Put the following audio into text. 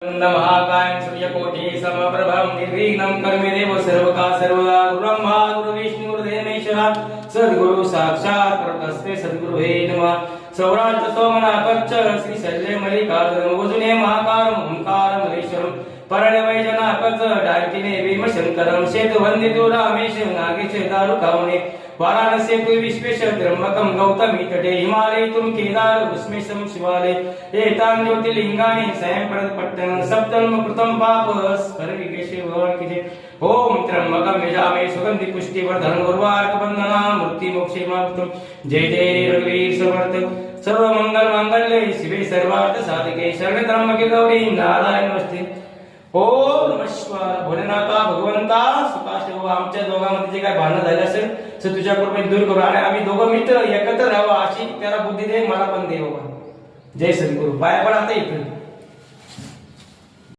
महाकायं सूर्यकोटि समप्रभं निर्विघ्नं कर्मेदेव सर्वका सर्वदा गुरुब्रह्मा गुरुविष्णु गुरुदेवेश्वर सद्गुरु साक्षात् परतस्मै सद्गुरुवे नमः। सौराष्ट्र सोमनाथच्च श्री शल्य मल्लिकार्जुन वजुने महाकारं ओंकारं मलेश्वरं परळवैजनाथच डाकिने भीमशंकरं सेतुवन्दितो रामेश नागेश दारुकावणे वाराणसी तु विश्वेश त्र्यंबकं गौतमी तटे हिमालय तुम केदार भस्मेशं शिवालय एतां ज्योतिर्लिंगानि स्वयं पट्टन सप्तम कृतं पाप स्वर्गिकेशे भगवान की जय। ओम त्र्यंबकं यजामहे सुगंधि पुष्टिवर्धनं उर्वारुक बंधना मृत्यु मोक्षे मातुम। जय जय रघुवीर समर्थ सर्वमंगल मांगल्ये शिवे सर्वार्थ साधिके शरण्ये त्र्यंबके गौरी नारायण नमस्ते। ओम नमः शिवाय। भोलेनाथा भगवंता सुखाशेव आमच्या दोघांमध्ये जे काय भांडण झाले असेल तर तुझ्या कृपेने दूर करू आणि आम्ही दोघं मित्र एकत्र राहावं अशी त्याला बुद्धी दे मला पण दे बाबा। जय सद्गुरु। पाया पडा आता इकडे।